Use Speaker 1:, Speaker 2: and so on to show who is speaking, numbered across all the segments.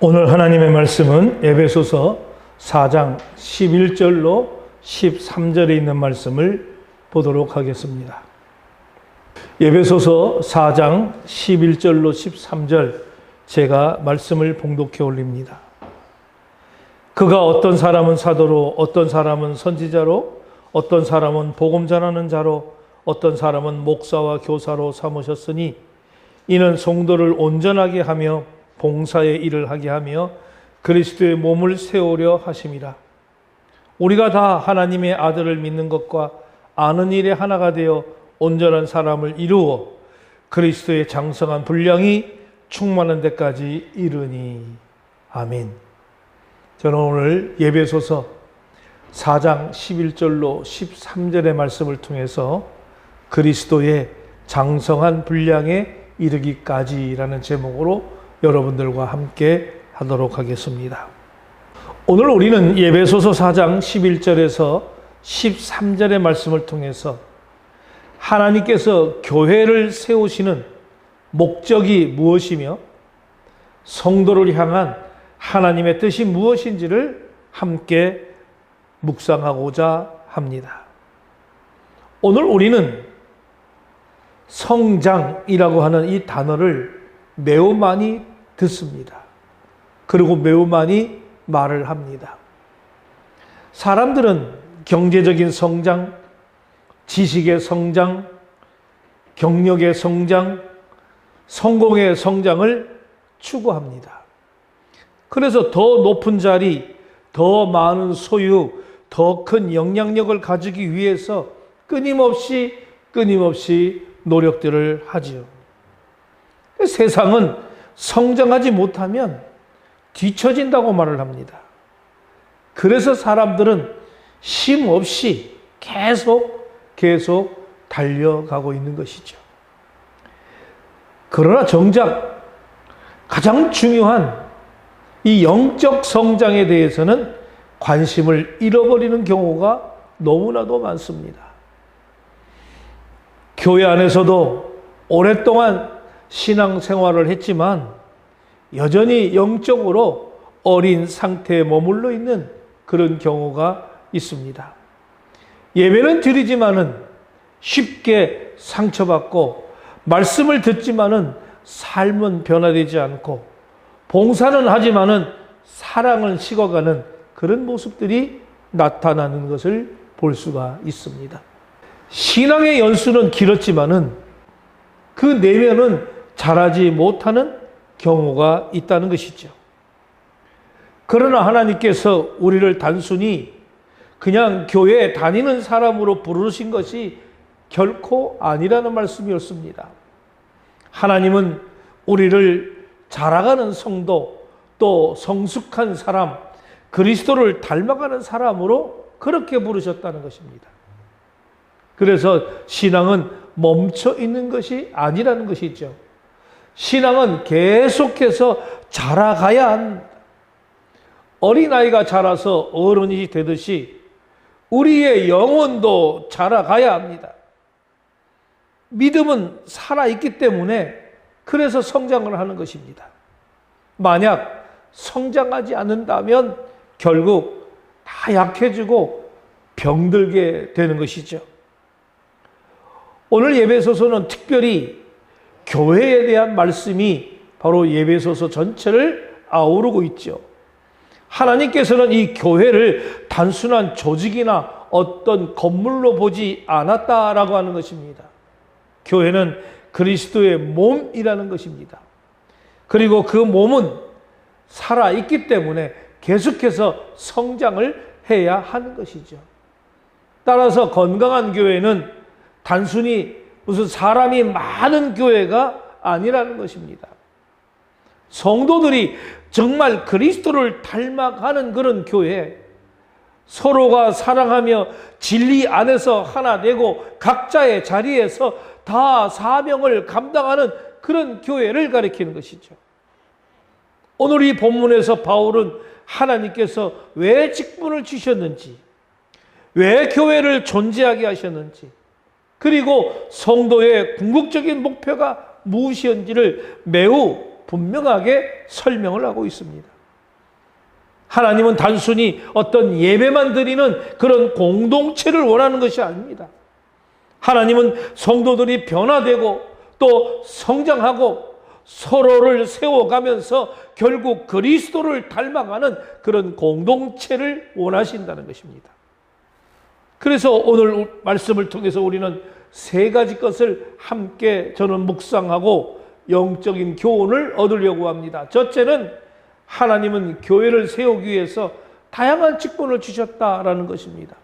Speaker 1: 오늘 하나님의 말씀은 에베소서 4장 11절로 13절에 있는 말씀을 보도록 하겠습니다. 에베소서 4장 11절로 13절 제가 말씀을 봉독해 올립니다. 그가 어떤 사람은 사도로, 어떤 사람은 선지자로, 어떤 사람은 복음 전하는 자로, 어떤 사람은 목사와 교사로 삼으셨으니 이는 성도를 온전하게 하며 봉사의 일을 하게 하며 그리스도의 몸을 세우려 하심이라. 우리가 다 하나님의 아들을 믿는 것과 아는 일에 하나가 되어 온전한 사람을 이루어 그리스도의 장성한 분량이 충만한 데까지 이르니. 아멘. 저는 오늘 에베소서 4장 11절로 13절의 말씀을 통해서 그리스도의 장성한 분량에 이르기까지라는 제목으로 여러분들과 함께 하도록 하겠습니다. 오늘 우리는 에베소서 4장 11절에서 13절의 말씀을 통해서 하나님께서 교회를 세우시는 목적이 무엇이며 성도를 향한 하나님의 뜻이 무엇인지를 함께 묵상하고자 합니다. 오늘 우리는 성장이라고 하는 이 단어를 매우 많이 듣습니다. 그리고 매우 많이 말을 합니다. 사람들은 경제적인 성장, 지식의 성장, 경력의 성장, 성공의 성장을 추구합니다. 그래서 더 높은 자리, 더 많은 소유, 더 큰 영향력을 가지기 위해서 끊임없이 노력들을 하지요. 세상은 성장하지 못하면 뒤처진다고 말을 합니다. 그래서 사람들은 쉼 없이 계속 달려가고 있는 것이죠. 그러나 정작 가장 중요한 이 영적 성장에 대해서는 관심을 잃어버리는 경우가 너무나도 많습니다. 교회 안에서도 오랫동안 신앙생활을 했지만 여전히 영적으로 어린 상태에 머물러 있는 그런 경우가 있습니다. 예배는 드리지만은 쉽게 상처받고 말씀을 듣지만은 삶은 변화되지 않고 봉사는 하지만은 사랑은 식어가는 그런 모습들이 나타나는 것을 볼 수가 있습니다. 신앙의 연수는 길었지만은 그 내면은 자라지 못하는 경우가 있다는 것이죠. 그러나 하나님께서 우리를 단순히 그냥 교회에 다니는 사람으로 부르신 것이 결코 아니라는 말씀이었습니다. 하나님은 우리를 자라가는 성도, 또 성숙한 사람, 그리스도를 닮아가는 사람으로 그렇게 부르셨다는 것입니다. 그래서 신앙은 멈춰 있는 것이 아니라는 것이죠. 신앙은 계속해서 자라가야 합니다. 어린아이가 자라서 어른이 되듯이 우리의 영혼도 자라가야 합니다. 믿음은 살아있기 때문에 그래서 성장을 하는 것입니다. 만약 성장하지 않는다면 결국 다 약해지고 병들게 되는 것이죠. 오늘 에베소서는 특별히 교회에 대한 말씀이 바로 에베소서 전체를 아우르고 있죠. 하나님께서는 이 교회를 단순한 조직이나 어떤 건물로 보지 않았다라고 하는 것입니다. 교회는 그리스도의 몸이라는 것입니다. 그리고 그 몸은 살아있기 때문에 계속해서 성장을 해야 하는 것이죠. 따라서 건강한 교회는 단순히 무슨 사람이 많은 교회가 아니라는 것입니다. 성도들이 정말 그리스도를 닮아가는 그런 교회, 서로가 사랑하며 진리 안에서 하나 되고 각자의 자리에서 다 사명을 감당하는 그런 교회를 가리키는 것이죠. 오늘 이 본문에서 바울은 하나님께서 왜 직분을 주셨는지, 왜 교회를 존재하게 하셨는지, 그리고 성도의 궁극적인 목표가 무엇이었는지를 매우 분명하게 설명을 하고 있습니다. 하나님은 단순히 어떤 예배만 드리는 그런 공동체를 원하는 것이 아닙니다. 하나님은 성도들이 변화되고 또 성장하고 서로를 세워가면서 결국 그리스도를 닮아가는 그런 공동체를 원하신다는 것입니다. 그래서 오늘 말씀을 통해서 우리는 세 가지 것을 함께 저는 묵상하고 영적인 교훈을 얻으려고 합니다. 첫째는 하나님은 교회를 세우기 위해서 다양한 직분을 주셨다라는 것입니다.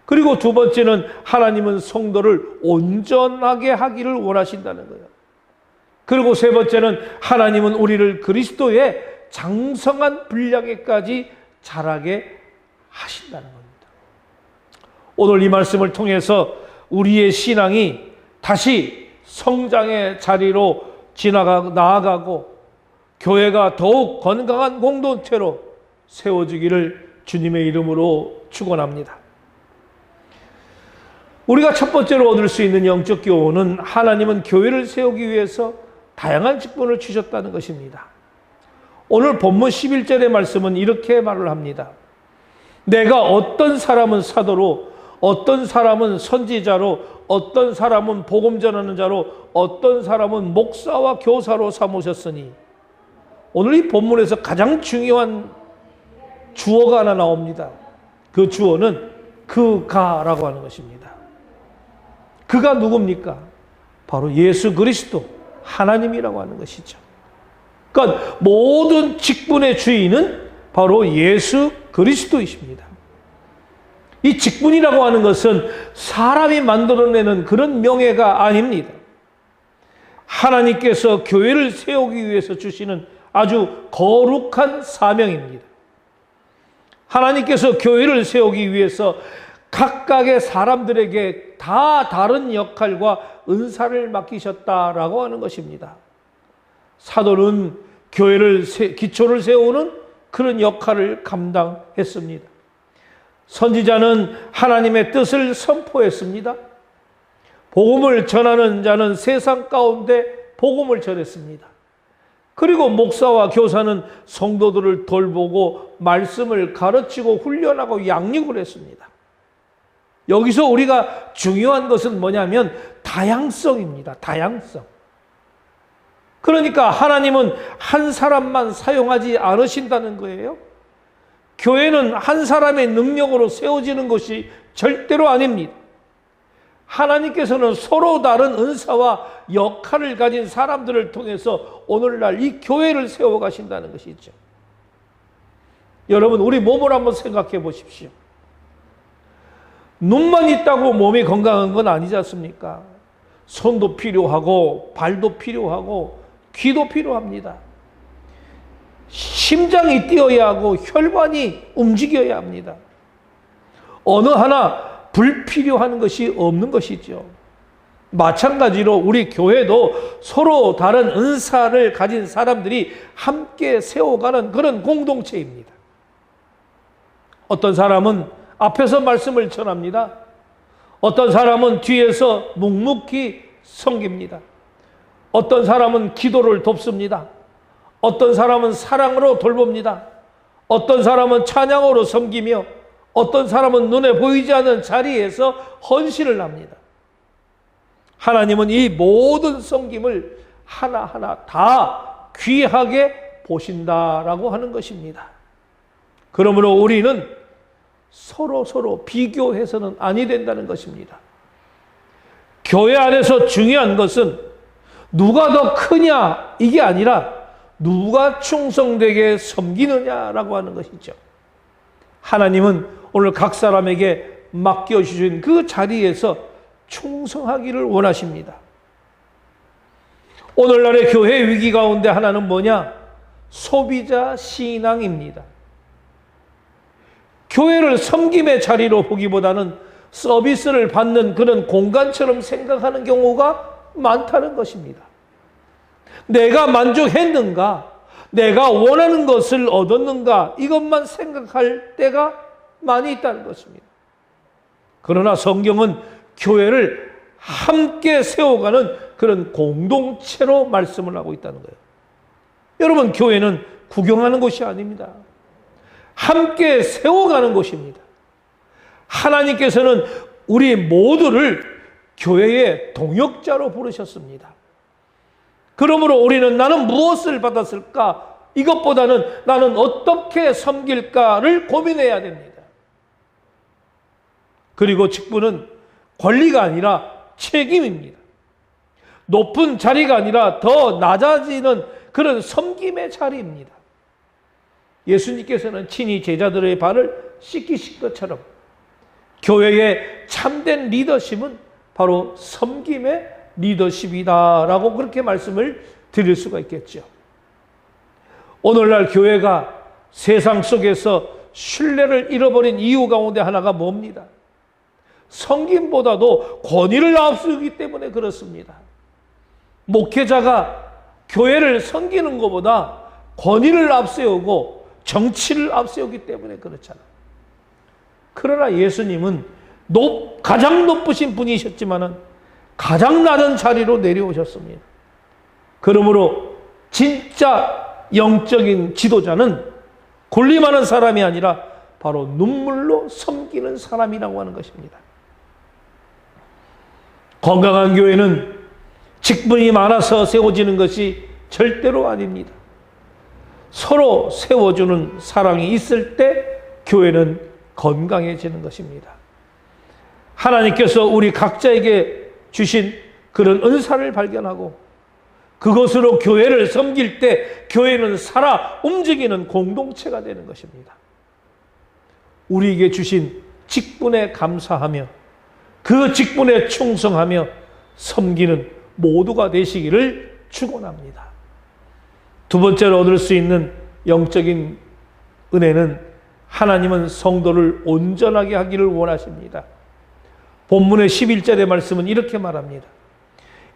Speaker 1: 그리고 두 번째는 하나님은 성도를 온전하게 하기를 원하신다는 거예요. 그리고 세 번째는 하나님은 우리를 그리스도의 장성한 분량에까지 자라게 하신다는 겁니다. 오늘 이 말씀을 통해서 우리의 신앙이 다시 성장의 자리로 나아가고 교회가 더욱 건강한 공동체로 세워지기를 주님의 이름으로 축원합니다. 우리가 첫 번째로 얻을 수 있는 영적 교훈은 하나님은 교회를 세우기 위해서 다양한 직분을 주셨다는 것입니다. 오늘 본문 11절의 말씀은 이렇게 말을 합니다. 내가 어떤 사람은 사도로, 어떤 사람은 선지자로, 어떤 사람은 복음 전하는 자로, 어떤 사람은 목사와 교사로 삼으셨으니. 오늘 이 본문에서 가장 중요한 주어가 하나 나옵니다. 그 주어는 그가라고 하는 것입니다. 그가 누굽니까? 바로 예수 그리스도 하나님이라고 하는 것이죠. 그러니까 모든 직분의 주인은 바로 예수 그리스도이십니다. 이 직분이라고 하는 것은 사람이 만들어내는 그런 명예가 아닙니다. 하나님께서 교회를 세우기 위해서 주시는 아주 거룩한 사명입니다. 하나님께서 교회를 세우기 위해서 각각의 사람들에게 다 다른 역할과 은사를 맡기셨다라고 하는 것입니다. 사도는 교회를 기초를 세우는 그런 역할을 감당했습니다. 선지자는 하나님의 뜻을 선포했습니다. 복음을 전하는 자는 세상 가운데 복음을 전했습니다. 그리고 목사와 교사는 성도들을 돌보고 말씀을 가르치고 훈련하고 양육을 했습니다. 여기서 우리가 중요한 것은 뭐냐면 다양성입니다. 다양성. 그러니까 하나님은 한 사람만 사용하지 않으신다는 거예요. 교회는 한 사람의 능력으로 세워지는 것이 절대로 아닙니다. 하나님께서는 서로 다른 은사와 역할을 가진 사람들을 통해서 오늘날 이 교회를 세워가신다는 것이죠. 여러분, 우리 몸을 한번 생각해 보십시오. 눈만 있다고 몸이 건강한 건 아니지 않습니까? 손도 필요하고 발도 필요하고 귀도 필요합니다. 심장이 뛰어야 하고 혈관이 움직여야 합니다. 어느 하나 불필요한 것이 없는 것이죠. 마찬가지로 우리 교회도 서로 다른 은사를 가진 사람들이 함께 세워가는 그런 공동체입니다. 어떤 사람은 앞에서 말씀을 전합니다. 어떤 사람은 뒤에서 묵묵히 섬깁니다. 어떤 사람은 기도를 돕습니다. 어떤 사람은 사랑으로 돌봅니다. 어떤 사람은 찬양으로 섬기며 어떤 사람은 눈에 보이지 않는 자리에서 헌신을 합니다. 하나님은 이 모든 섬김을 하나하나 다 귀하게 보신다라고 하는 것입니다. 그러므로 우리는 서로 비교해서는 아니 된다는 것입니다. 교회 안에서 중요한 것은 누가 더 크냐 이게 아니라 누가 충성되게 섬기느냐라고 하는 것이죠. 하나님은 오늘 각 사람에게 맡겨주신 그 자리에서 충성하기를 원하십니다. 오늘날의 교회 위기 가운데 하나는 뭐냐? 소비자 신앙입니다. 교회를 섬김의 자리로 보기보다는 서비스를 받는 그런 공간처럼 생각하는 경우가 많다는 것입니다. 내가 만족했는가? 내가 원하는 것을 얻었는가? 이것만 생각할 때가 많이 있다는 것입니다. 그러나 성경은 교회를 함께 세워가는 그런 공동체로 말씀을 하고 있다는 거예요. 여러분, 교회는 구경하는 곳이 아닙니다. 함께 세워가는 곳입니다. 하나님께서는 우리 모두를 교회의 동역자로 부르셨습니다. 그러므로 우리는 나는 무엇을 받았을까? 이것보다는 나는 어떻게 섬길까를 고민해야 됩니다. 그리고 직분은 권리가 아니라 책임입니다. 높은 자리가 아니라 더 낮아지는 그런 섬김의 자리입니다. 예수님께서는 친히 제자들의 발을 씻기신 것처럼 교회의 참된 리더십은 바로 섬김의 리더십이다라고 그렇게 말씀을 드릴 수가 있겠죠. 오늘날 교회가 세상 속에서 신뢰를 잃어버린 이유 가운데 하나가 뭡니다? 섬김보다도 권위를 앞세우기 때문에 그렇습니다. 목회자가 교회를 섬기는 것보다 권위를 앞세우고 정치를 앞세우기 때문에 그렇잖아요. 그러나 예수님은 가장 높으신 분이셨지만 가장 낮은 자리로 내려오셨습니다. 그러므로 진짜 영적인 지도자는 군림하는 사람이 아니라 바로 눈물로 섬기는 사람이라고 하는 것입니다. 건강한 교회는 직분이 많아서 세워지는 것이 절대로 아닙니다. 서로 세워주는 사랑이 있을 때 교회는 건강해지는 것입니다. 하나님께서 우리 각자에게 주신 그런 은사를 발견하고 그것으로 교회를 섬길 때 교회는 살아 움직이는 공동체가 되는 것입니다. 우리에게 주신 직분에 감사하며 그 직분에 충성하며 섬기는 모두가 되시기를 축원합니다. 두 번째로 얻을 수 있는 영적인 은혜는 하나님은 성도를 온전하게 하기를 원하십니다. 본문의 11절의 말씀은 이렇게 말합니다.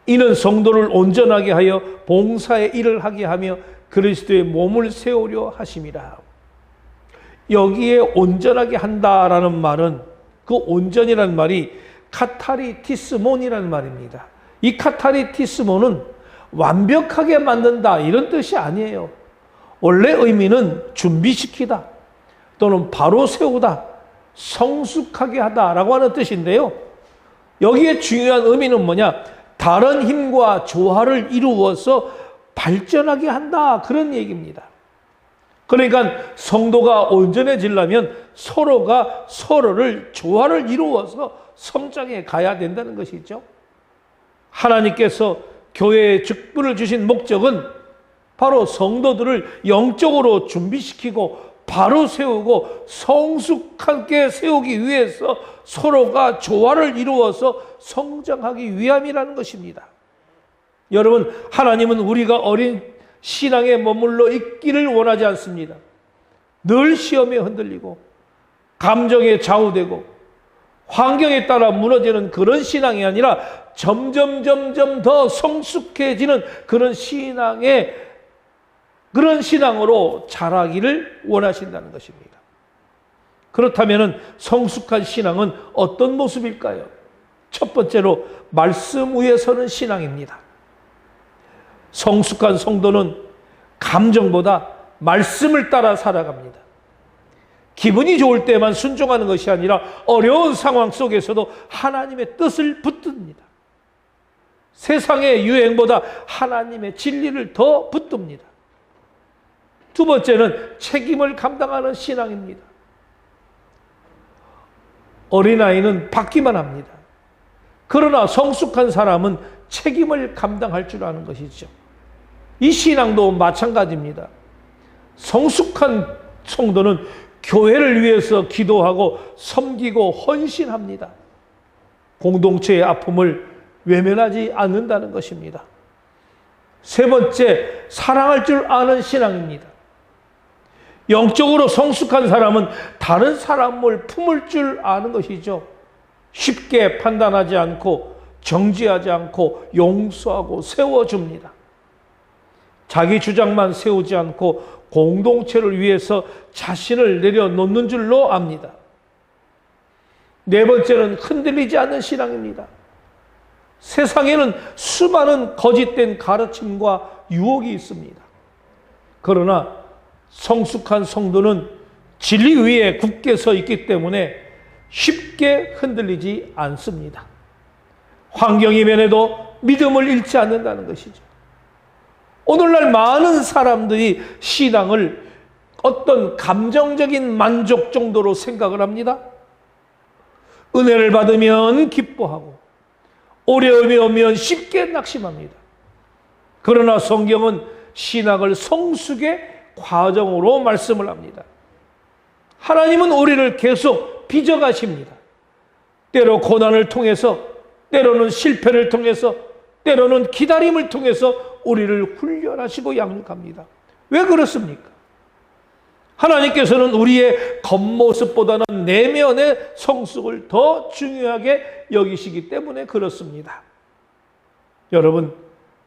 Speaker 1: 이는 성도를 온전하게 하여 봉사의 일을 하게 하며 그리스도의 몸을 세우려 하심이라. 여기에 온전하게 한다라는 말은 그 온전이라는 말이 카타리티스몬이라는 말입니다. 이 카타리티스몬은 완벽하게 만든다 이런 뜻이 아니에요. 원래 의미는 준비시키다 또는 바로 세우다, 성숙하게 하다라고 하는 뜻인데요. 여기에 중요한 의미는 뭐냐? 다른 힘과 조화를 이루어서 발전하게 한다 그런 얘기입니다. 그러니까 성도가 온전해지려면 서로가 서로를 조화를 이루어서 성장해 가야 된다는 것이죠. 하나님께서 교회에 직분을 주신 목적은 바로 성도들을 영적으로 준비시키고 바로 세우고 성숙하게 세우기 위해서 서로가 조화를 이루어서 성장하기 위함이라는 것입니다. 여러분, 하나님은 우리가 어린 신앙에 머물러 있기를 원하지 않습니다. 늘 시험에 흔들리고 감정에 좌우되고 환경에 따라 무너지는 그런 신앙이 아니라 점점 더 성숙해지는 그런 신앙으로 자라기를 원하신다는 것입니다. 그렇다면 성숙한 신앙은 어떤 모습일까요? 첫 번째로 말씀 위에 서는 신앙입니다. 성숙한 성도는 감정보다 말씀을 따라 살아갑니다. 기분이 좋을 때만 순종하는 것이 아니라 어려운 상황 속에서도 하나님의 뜻을 붙듭니다. 세상의 유행보다 하나님의 진리를 더 붙듭니다. 두 번째는 책임을 감당하는 신앙입니다. 어린아이는 받기만 합니다. 그러나 성숙한 사람은 책임을 감당할 줄 아는 것이죠. 이 신앙도 마찬가지입니다. 성숙한 성도는 교회를 위해서 기도하고 섬기고 헌신합니다. 공동체의 아픔을 외면하지 않는다는 것입니다. 세 번째, 사랑할 줄 아는 신앙입니다. 영적으로 성숙한 사람은 다른 사람을 품을 줄 아는 것이죠. 쉽게 판단하지 않고 정지하지 않고 용서하고 세워줍니다. 자기 주장만 세우지 않고 공동체를 위해서 자신을 내려놓는 줄로 압니다. 네 번째는 흔들리지 않는 신앙입니다. 세상에는 수많은 거짓된 가르침과 유혹이 있습니다. 그러나 성숙한 성도는 진리 위에 굳게 서 있기 때문에 쉽게 흔들리지 않습니다. 환경이 변해도 믿음을 잃지 않는다는 것이죠. 오늘날 많은 사람들이 신앙을 어떤 감정적인 만족 정도로 생각을 합니다. 은혜를 받으면 기뻐하고 어려움이 오면 쉽게 낙심합니다. 그러나 성경은 신앙을 성숙의 과정으로 말씀을 합니다. 하나님은 우리를 계속 빚어가십니다. 때로 고난을 통해서, 때로는 실패를 통해서, 때로는 기다림을 통해서 우리를 훈련하시고 양육합니다. 왜 그렇습니까? 하나님께서는 우리의 겉모습보다는 내면의 성숙을 더 중요하게 여기시기 때문에 그렇습니다. 여러분,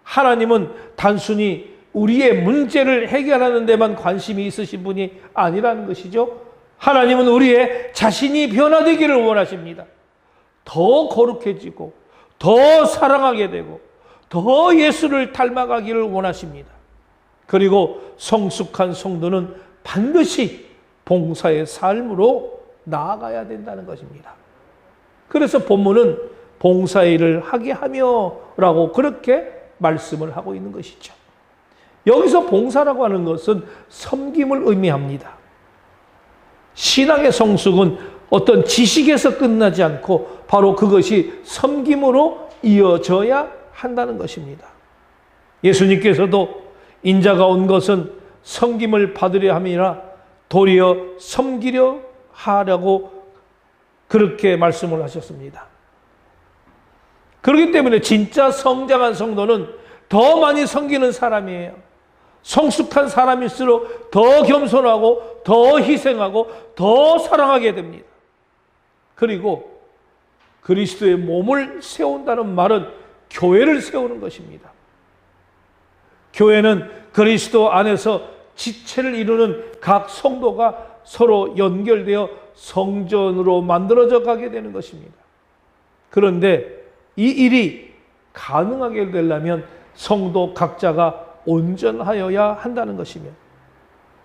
Speaker 1: 하나님은 단순히 우리의 문제를 해결하는 데만 관심이 있으신 분이 아니라는 것이죠. 하나님은 우리의 자신이 변화되기를 원하십니다. 더 거룩해지고 더 사랑하게 되고 더 예수를 닮아가기를 원하십니다. 그리고 성숙한 성도는 반드시 봉사의 삶으로 나아가야 된다는 것입니다. 그래서 본문은 봉사의 일을 하게 하며 라고 그렇게 말씀을 하고 있는 것이죠. 여기서 봉사라고 하는 것은 섬김을 의미합니다. 신앙의 성숙은 어떤 지식에서 끝나지 않고 바로 그것이 섬김으로 이어져야 한다는 것입니다. 예수님께서도 인자가 온 것은 섬김을 받으려 함이라 도리어 섬기려 하라고 그렇게 말씀을 하셨습니다. 그렇기 때문에 진짜 성장한 성도는 더 많이 섬기는 사람이에요. 성숙한 사람일수록 더 겸손하고 더 희생하고 더 사랑하게 됩니다. 그리고 그리스도의 몸을 세운다는 말은 교회를 세우는 것입니다. 교회는 그리스도 안에서 지체를 이루는 각 성도가 서로 연결되어 성전으로 만들어져 가게 되는 것입니다. 그런데 이 일이 가능하게 되려면 성도 각자가 온전하여야 한다는 것이며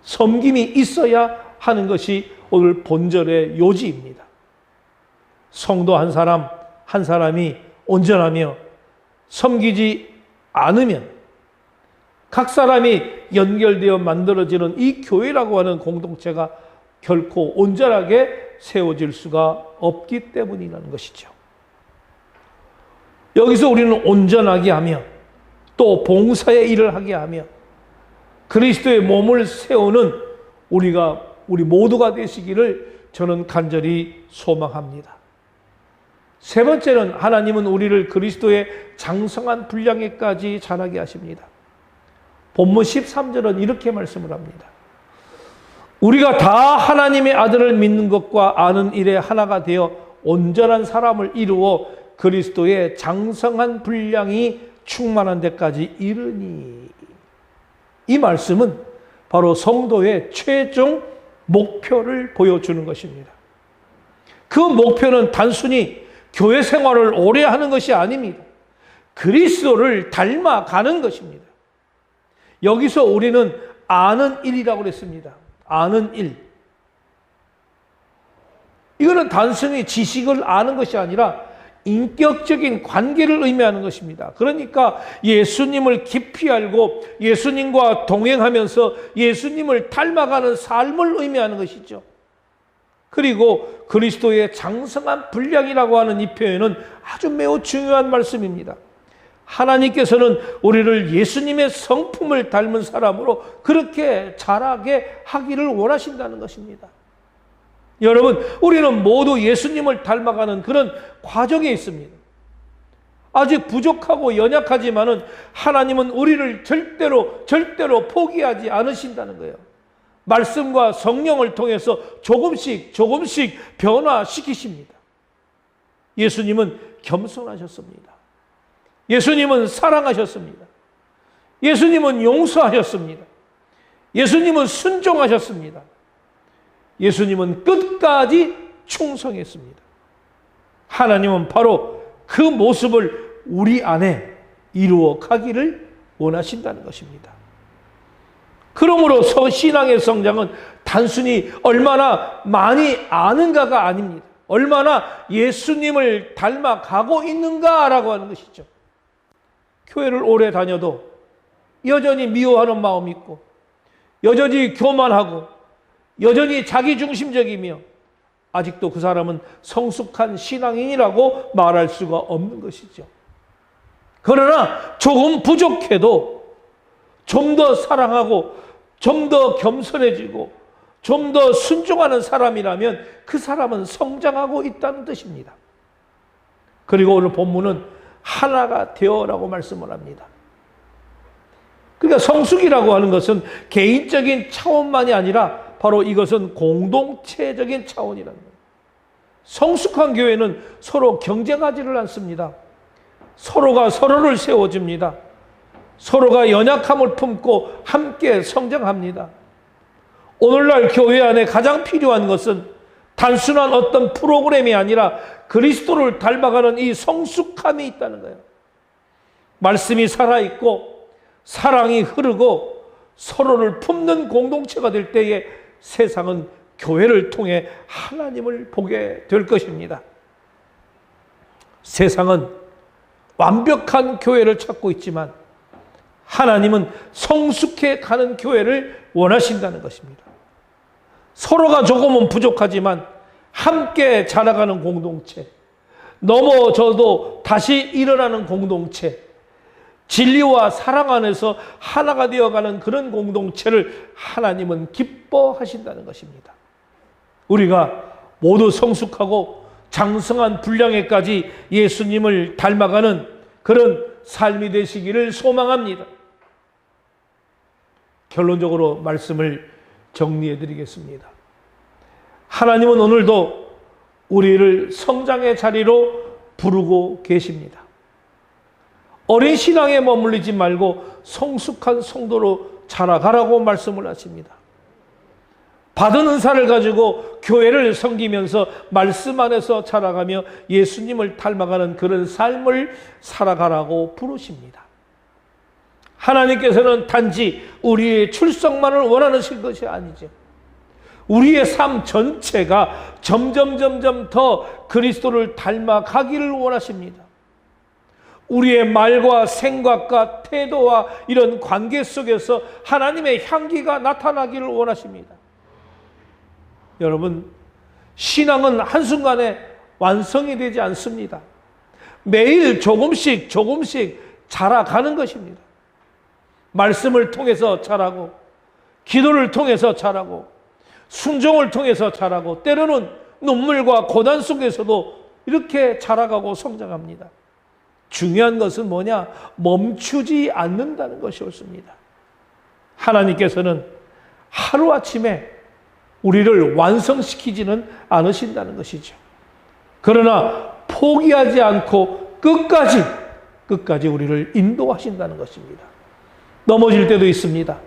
Speaker 1: 섬김이 있어야 하는 것이 오늘 본절의 요지입니다. 성도 한 사람 한 사람이 온전하며 섬기지 않으면 각 사람이 연결되어 만들어지는 이 교회라고 하는 공동체가 결코 온전하게 세워질 수가 없기 때문이라는 것이죠. 여기서 우리는 온전하게 하며 또 봉사의 일을 하게 하며 그리스도의 몸을 세우는 우리 모두가 되시기를 저는 간절히 소망합니다. 세 번째는 하나님은 우리를 그리스도의 장성한 분량에까지 자라게 하십니다. 본문 13절은 이렇게 말씀을 합니다. 우리가 다 하나님의 아들을 믿는 것과 아는 일에 하나가 되어 온전한 사람을 이루어 그리스도의 장성한 분량이 충만한 데까지 이르니. 이 말씀은 바로 성도의 최종 목표를 보여주는 것입니다. 그 목표는 단순히 교회 생활을 오래 하는 것이 아닙니다. 그리스도를 닮아가는 것입니다. 여기서 우리는 아는 일이라고 그랬습니다. 아는 일. 이거는 단순히 지식을 아는 것이 아니라 인격적인 관계를 의미하는 것입니다. 그러니까 예수님을 깊이 알고 예수님과 동행하면서 예수님을 닮아가는 삶을 의미하는 것이죠. 그리고 그리스도의 장성한 분량이라고 하는 이 표현은 아주 매우 중요한 말씀입니다. 하나님께서는 우리를 예수님의 성품을 닮은 사람으로 그렇게 자라게 하기를 원하신다는 것입니다. 여러분, 우리는 모두 예수님을 닮아가는 그런 과정에 있습니다. 아직 부족하고 연약하지만은 하나님은 우리를 절대로 포기하지 않으신다는 거예요. 말씀과 성령을 통해서 조금씩 변화시키십니다. 예수님은 겸손하셨습니다. 예수님은 사랑하셨습니다. 예수님은 용서하셨습니다. 예수님은 순종하셨습니다. 예수님은 끝까지 충성했습니다. 하나님은 바로 그 모습을 우리 안에 이루어 가기를 원하신다는 것입니다. 그러므로 신앙의 성장은 단순히 얼마나 많이 아는가가 아닙니다. 얼마나 예수님을 닮아가고 있는가라고 하는 것이죠. 교회를 오래 다녀도 여전히 미워하는 마음이 있고, 여전히 교만하고, 여전히 자기중심적이며, 아직도 그 사람은 성숙한 신앙인이라고 말할 수가 없는 것이죠. 그러나 조금 부족해도 좀 더 사랑하고, 좀 더 겸손해지고, 좀 더 순종하는 사람이라면 그 사람은 성장하고 있다는 뜻입니다. 그리고 오늘 본문은 하나가 되어라고 말씀을 합니다. 그러니까 성숙이라고 하는 것은 개인적인 차원만이 아니라 바로 이것은 공동체적인 차원이라는 거예요. 성숙한 교회는 서로 경쟁하지를 않습니다. 서로가 서로를 세워줍니다. 서로가 연약함을 품고 함께 성장합니다. 오늘날 교회 안에 가장 필요한 것은 단순한 어떤 프로그램이 아니라 그리스도를 닮아가는 이 성숙함이 있다는 거예요. 말씀이 살아있고 사랑이 흐르고 서로를 품는 공동체가 될 때에 세상은 교회를 통해 하나님을 보게 될 것입니다. 세상은 완벽한 교회를 찾고 있지만 하나님은 성숙해 가는 교회를 원하신다는 것입니다. 서로가 조금은 부족하지만 함께 자라가는 공동체, 넘어져도 다시 일어나는 공동체, 진리와 사랑 안에서 하나가 되어가는 그런 공동체를 하나님은 기뻐하신다는 것입니다. 우리가 모두 성숙하고 장성한 분량에까지 예수님을 닮아가는 그런 삶이 되시기를 소망합니다. 결론적으로 말씀을 정리해 드리겠습니다. 하나님은 오늘도 우리를 성장의 자리로 부르고 계십니다. 어린 신앙에 머물리지 말고 성숙한 성도로 자라가라고 말씀을 하십니다. 받은 은사를 가지고 교회를 섬기면서 말씀 안에서 자라가며 예수님을 닮아가는 그런 삶을 살아가라고 부르십니다. 하나님께서는 단지 우리의 출석만을 원하는 것이 아니죠. 우리의 삶 전체가 점점 더 그리스도를 닮아가기를 원하십니다. 우리의 말과 생각과 태도와 이런 관계 속에서 하나님의 향기가 나타나기를 원하십니다. 여러분, 신앙은 한순간에 완성이 되지 않습니다. 매일 조금씩 자라가는 것입니다. 말씀을 통해서 자라고, 기도를 통해서 자라고, 순종을 통해서 자라고, 때로는 눈물과 고난 속에서도 이렇게 자라가고 성장합니다. 중요한 것은 뭐냐? 멈추지 않는다는 것이 옳습니다. 하나님께서는 하루아침에 우리를 완성시키지는 않으신다는 것이죠. 그러나 포기하지 않고 끝까지 우리를 인도하신다는 것입니다. 넘어질 때도 있습니다.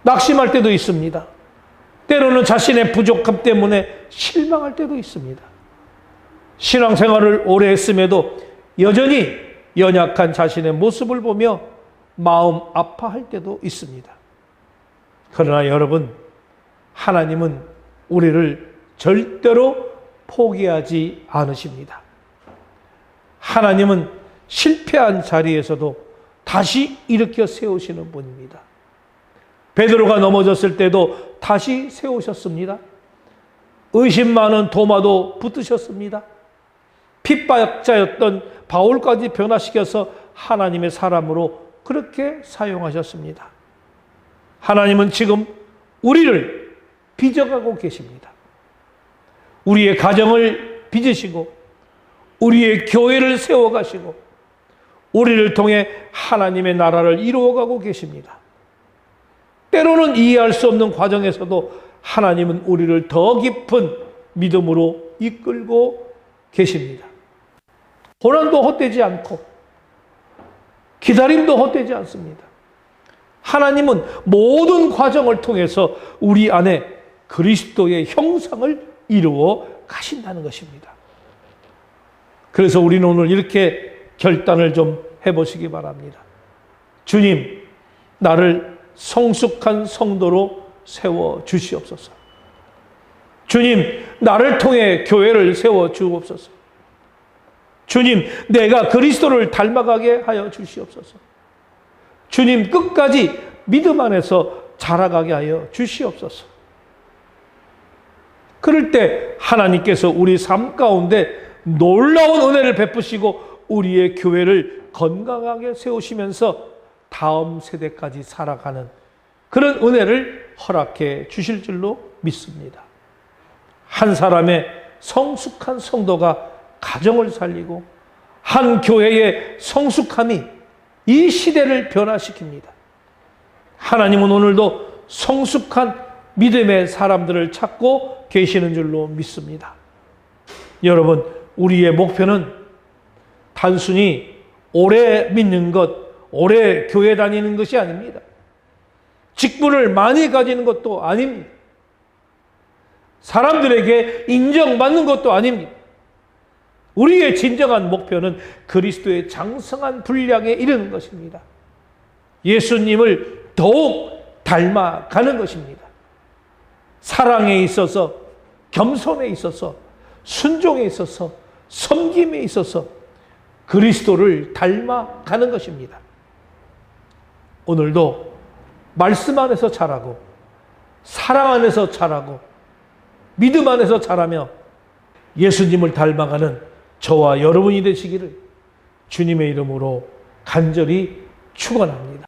Speaker 1: 낙심할 때도 있습니다. 때로는 자신의 부족함 때문에 실망할 때도 있습니다. 신앙생활을 오래 했음에도 여전히 연약한 자신의 모습을 보며 마음 아파할 때도 있습니다. 그러나 여러분, 하나님은 우리를 절대로 포기하지 않으십니다. 하나님은 실패한 자리에서도 다시 일으켜 세우시는 분입니다. 베드로가 넘어졌을 때도 다시 세우셨습니다. 의심 많은 도마도 붙드셨습니다. 핍박자였던 바울까지 변화시켜서 하나님의 사람으로 그렇게 사용하셨습니다. 하나님은 지금 우리를 빚어가고 계십니다. 우리의 가정을 빚으시고 우리의 교회를 세워가시고 우리를 통해 하나님의 나라를 이루어가고 계십니다. 때로는 이해할 수 없는 과정에서도 하나님은 우리를 더 깊은 믿음으로 이끌고 계십니다. 고난도 헛되지 않고 기다림도 헛되지 않습니다. 하나님은 모든 과정을 통해서 우리 안에 그리스도의 형상을 이루어 가신다는 것입니다. 그래서 우리는 오늘 이렇게 결단을 좀 해보시기 바랍니다. 주님, 나를 성숙한 성도로 세워 주시옵소서. 주님, 나를 통해 교회를 세워 주옵소서. 주님, 내가 그리스도를 닮아가게 하여 주시옵소서. 주님, 끝까지 믿음 안에서 자라가게 하여 주시옵소서. 그럴 때 하나님께서 우리 삶 가운데 놀라운 은혜를 베푸시고 우리의 교회를 건강하게 세우시면서 다음 세대까지 살아가는 그런 은혜를 허락해 주실 줄로 믿습니다. 한 사람의 성숙한 성도가 가정을 살리고 한 교회의 성숙함이 이 시대를 변화시킵니다. 하나님은 오늘도 성숙한 믿음의 사람들을 찾고 계시는 줄로 믿습니다. 여러분, 우리의 목표는 단순히 오래 믿는 것, 오래 교회 다니는 것이 아닙니다. 직분을 많이 가지는 것도 아닙니다. 사람들에게 인정받는 것도 아닙니다. 우리의 진정한 목표는 그리스도의 장성한 분량에 이르는 것입니다. 예수님을 더욱 닮아가는 것입니다. 사랑에 있어서, 겸손에 있어서, 순종에 있어서, 섬김에 있어서 그리스도를 닮아가는 것입니다. 오늘도 말씀 안에서 자라고, 사랑 안에서 자라고, 믿음 안에서 자라며 예수님을 닮아가는 저와 여러분이 되시기를 주님의 이름으로 간절히 축원합니다.